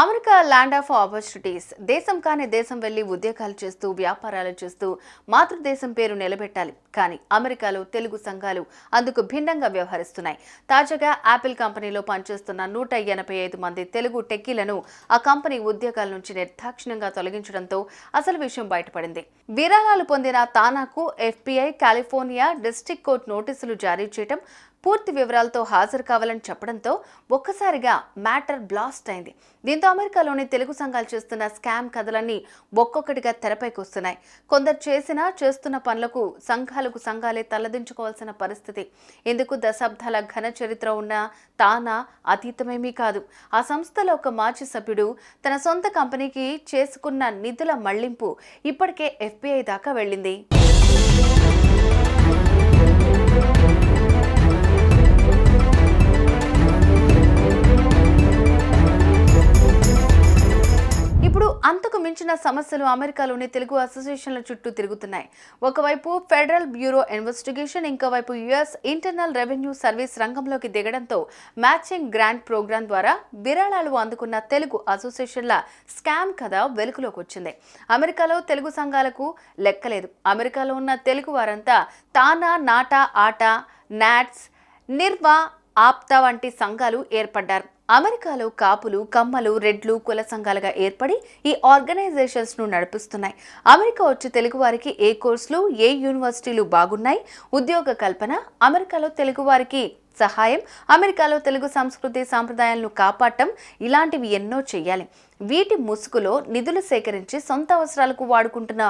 America land of opportunities. దేశం కాని దేశం వెళ్లి ఉద్యోగాలు చేస్తూ వ్యాపారాలు చేస్తూ మాతృదేశం పేరు నిలబెట్టాలి. కానీ అమెరికాలో తెలుగు సంఘాలు అందుకు భిన్నంగా వ్యవహరిస్తున్నాయి. తాజాగా యాపిల్ కంపెనీలో పనిచేస్తున్న 185 మంది తెలుగు టెక్కీలను ఆ కంపెనీ ఉద్యోగాల నుంచి నిర్దాక్షిణ్యంగా తొలగించడంతో అసలు విషయం బయటపడింది. విరాళాలు పొందిన తానాకు ఎఫ్బీఐ కాలిఫోర్నియా డిస్ట్రిక్ట్ కోర్టు నోటీసులు జారీ చేయడం, పూర్తి వివరాలతో హాజరు కావాలని చెప్పడంతో ఒక్కసారిగా మ్యాటర్ బ్లాస్ట్ అయింది. దీంతో అమెరికాలోని తెలుగు సంఘాలు చేస్తున్న స్కామ్ కథలన్నీ ఒక్కొక్కటిగా తెరపైకి వస్తున్నాయి. కొందరు చేస్తున్న పనులకు సంఘాలే తలదించుకోవాల్సిన పరిస్థితి. ఇందుకు దశాబ్దాల ఘన చరిత్ర ఉన్న తానా అతీతమేమీ కాదు. ఆ సంస్థలో ఒక మాజీ సభ్యుడు తన సొంత కంపెనీకి చేసుకున్న నిధుల మళ్లింపు ఇప్పటికే ఎఫ్బీఐ దాకా వెళ్ళింది. అంతకు మించిన సమస్యలు అమెరికాలోని తెలుగు అసోసియేషన్ల చుట్టూ తిరుగుతున్నాయి. ఒకవైపు ఫెడరల్ బ్యూరో ఇన్వెస్టిగేషన్, ఇంకోవైపు యుఎస్ ఇంటర్నల్ రెవెన్యూ సర్వీస్ రంగంలోకి దిగడంతో మ్యాచింగ్ గ్రాంట్ ప్రోగ్రాం ద్వారా విరాళాలు అందుకున్న తెలుగు అసోసియేషన్ల స్కామ్ కథ వెలుగులోకి వచ్చింది. అమెరికాలో తెలుగు సంఘాలకు లెక్కలేదు. అమెరికాలో ఉన్న తెలుగు వారంతా తానా, నాటా, ఆటా, నాట్స్, నిర్వా, ఆప్తా వంటి సంఘాలు ఏర్పడ్డారు. అమెరికాలో కాపులు, కమ్మలు, రెడ్లు కుల సంఘాలుగా ఏర్పడి ఈ ఆర్గనైజేషన్స్ ను నడిపిస్తున్నాయి. అమెరికా వచ్చి తెలుగు వారికి ఏ కోర్సులు, ఏ యూనివర్సిటీలు బాగున్నాయి, ఉద్యోగ కల్పన, అమెరికాలో తెలుగు వారికి సహాయం, అమెరికాలో తెలుగు సంస్కృతి సాంప్రదాయాలను కాపాడటం, ఇలాంటివి ఎన్నో చెయ్యాలి. వీటి ముసుగులో నిధులు సేకరించి సొంత అవసరాలకు వాడుకుంటున్న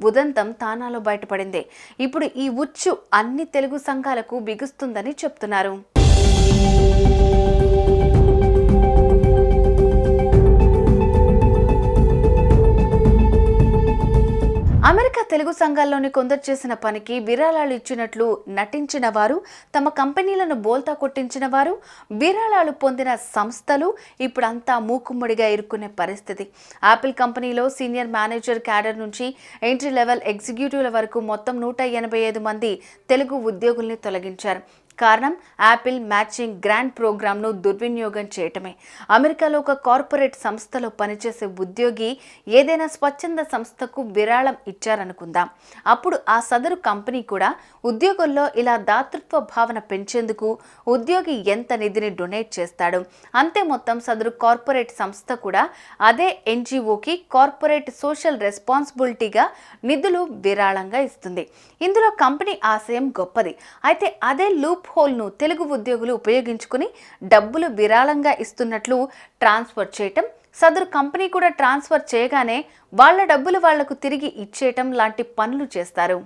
ఉదంతం తానాలో బయటపడింది. ఇప్పుడు ఈ ఉచ్చు అన్ని తెలుగు సంఘాలకు బిగుస్తుందని చెప్తున్నారు. అమెరికా తెలుగు సంఘాల్లోని కొందరు చేసిన పనికి విరాళాలు ఇచ్చినట్లు నటించిన వారు, తమ కంపెనీలను బోల్తా కొట్టించిన వారు, విరాళాలు పొందిన సంస్థలు ఇప్పుడంతా మూకుమ్మడిగా ఇరుక్కునే పరిస్థితి. యాపిల్ కంపెనీలో సీనియర్ మేనేజర్ క్యాడర్ నుంచి ఎంట్రీ లెవెల్ ఎగ్జిక్యూటివ్ల వరకు మొత్తం 185 మంది తెలుగు ఉద్యోగుల్ని తొలగించారు. కారణం యాపిల్ మ్యాచింగ్ గ్రాంట్ ప్రోగ్రామ్ను దుర్వినియోగం చేయటమే. అమెరికాలో ఒక కార్పొరేట్ సంస్థలో పనిచేసే ఉద్యోగి ఏదైనా స్వచ్ఛంద సంస్థకు విరాళం ఇచ్చారనుకుందాం. అప్పుడు ఆ సదరు కంపెనీ కూడా ఉద్యోగుల్లో ఇలా దాతృత్వ భావన పెంచేందుకు ఉద్యోగి ఎంత నిధిని డొనేట్ చేస్తాడు, అంతే మొత్తం సదరు కార్పొరేట్ సంస్థ కూడా అదే ఎన్జిఓకి కార్పొరేట్ సోషల్ రెస్పాన్సిబిలిటీగా నిధులు విరాళంగా ఇస్తుంది. ఇందులో కంపెనీ ఆశయం గొప్పది. అయితే అదే లూప్ హోల్ను తెలుగు ఉద్యోగులు ఉపయోగించుకుని డబ్బులు విరాళంగా ఇస్తున్నట్లు ట్రాన్స్ఫర్ చేయటం, సదరు కంపెనీ కూడా ట్రాన్స్ఫర్ చేయగానే వాళ్ళ డబ్బులు వాళ్లకు తిరిగి ఇచ్చేయటం లాంటి పనులు చేస్తారు.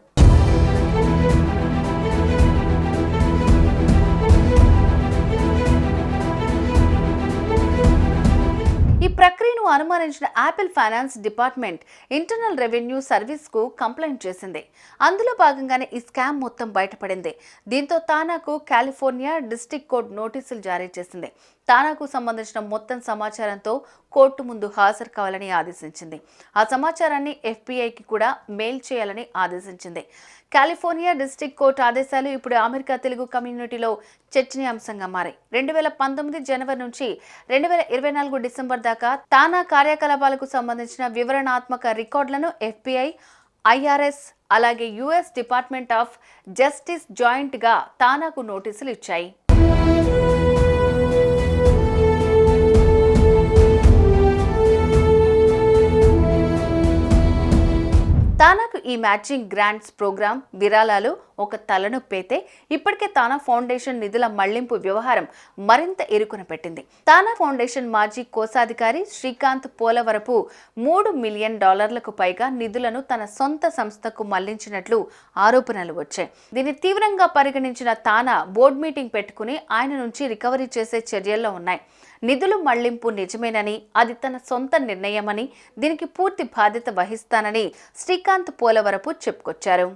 ఈ ప్రక్రియను అనుమానించిన Apple finance department internal revenue సర్వీస్కు కంప్లైంట్ చేసింది. అందులో భాగంగానే ఈ స్కామ్ మొత్తం బయటపడింది. దీంతో తానాకు కాలిఫోర్నియా డిస్ట్రిక్ట్ కోర్టు నోటీసులు జారీ చేసింది. తానాకు సంబంధించిన మొత్తం సమాచారంతో కోర్టు ముందు హాజరు కావాలని ఆదేశించింది. ఆ సమాచారాన్ని ఎఫ్బీఐకి కూడా మెయిల్ చేయాలని ఆదేశించింది. కాలిఫోర్నియా డిస్ట్రిక్ట్ కోర్టు ఆదేశాలు ఇప్పుడు అమెరికా తెలుగు కమ్యూనిటీలో చర్చనీయాంశంగా మారాయి. 2019 జనవరి నుంచి 2024 డిసెంబర్ దాకా తానా కార్యకలాపాలకు సంబంధించిన వివరణాత్మక రికార్డులను ఎఫ్బీఐ, ఐఆర్ఎస్ అలాగే US department of justice joint గా తానాకు నోటీసులు ఇచ్చాయి. తానాకు ఈ మ్యాచింగ్ గ్రాంట్స్ ప్రోగ్రాం విరాళాలు ఒక తలనొప్పైతే ఇప్పటికే తానా ఫౌండేషన్ నిధుల మళ్లింపు వ్యవహారం మరింత ఇరుకున పెట్టింది. తానా ఫౌండేషన్ మాజీ కోశాధికారి శ్రీకాంత్ పోలవరపు $3 మిలియన్ పైగా నిధులను తన సొంత సంస్థకు మళ్లించినట్లు ఆరోపణలు వచ్చాయి. దీన్ని తీవ్రంగా పరిగణించిన తానా బోర్డు మీటింగ్ పెట్టుకుని ఆయన నుంచి రికవరీ చేసే చర్యల్లో ఉన్నాయి. నిధులు మళ్లింపు నిజమేనని, అది తన సొంత నిర్ణయమని, దీనికి పూర్తి బాధ్యత వహిస్తానని శ్రీకాంత్ పోలవరపు చెప్పుకొచ్చారు.